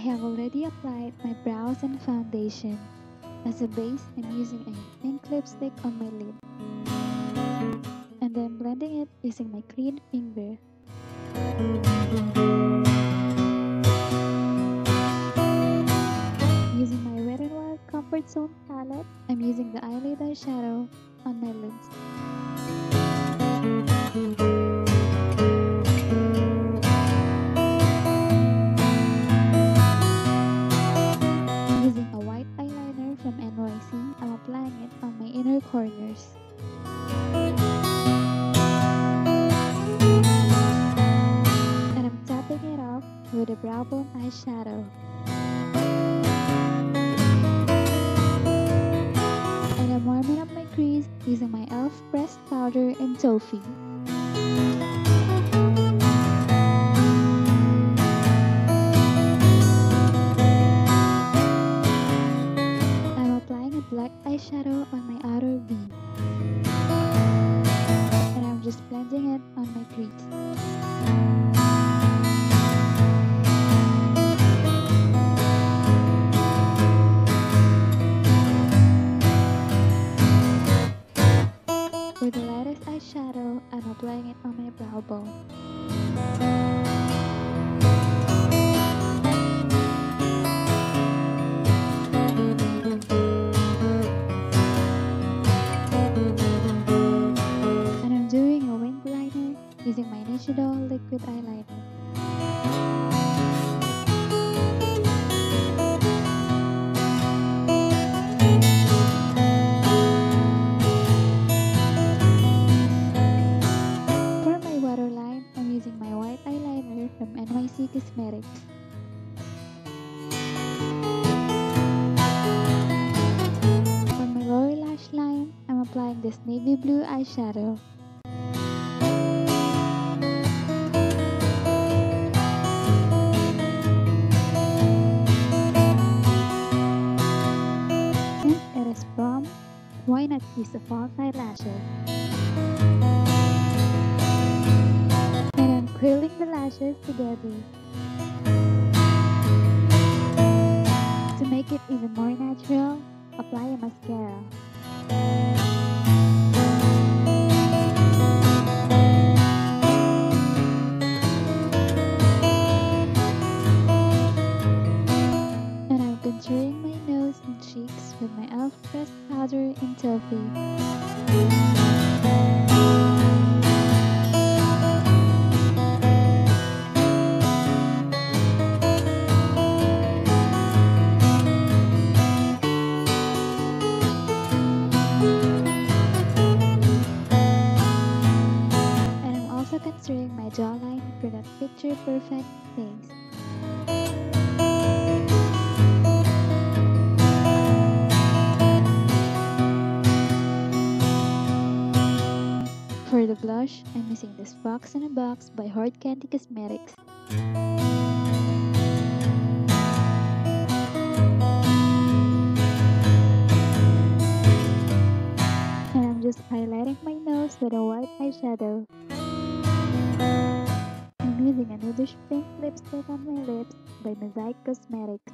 have already applied my brows and foundation. As a base, I'm using a pink lipstick on my lid, and then blending it using my clean finger. Using my Wet n Wild Comfort Zone palette, I'm using the eyelid eyeshadow on my lids. Using a white eyeliner from NYC, I'm applying it on my inner corners. And I'm tapping it off with a brow bone eyeshadow. And I'm warming up my crease using my e.l.f. pressed powder in Toffee. I'm applying a black eyeshadow on my outer V. And I'm just blending it on my crease. For the lightest eyeshadow, I'm applying it on my brow bone. And I'm doing a wing liner using my Nichidoll liquid eyeliner. For my waterline, I'm using my white eyeliner from NYC Cosmetics. For my lower lash line, I'm applying this navy blue eyeshadow. Since it is prom, why not use the false eyelashes? And I'm curling the lashes together. To make it even more natural, apply a mascara. And I'm contouring my nose and cheeks with my e.l.f. pressed powder in Toffee. And I'm also contouring my jawline for that picture perfect face. For the blush, I'm using this Fox in a Box by Hard Candy Cosmetics. And I'm just highlighting my nose with a white eyeshadow. I'm using a nudish pink lipstick on my lips by Mosaic Cosmetics.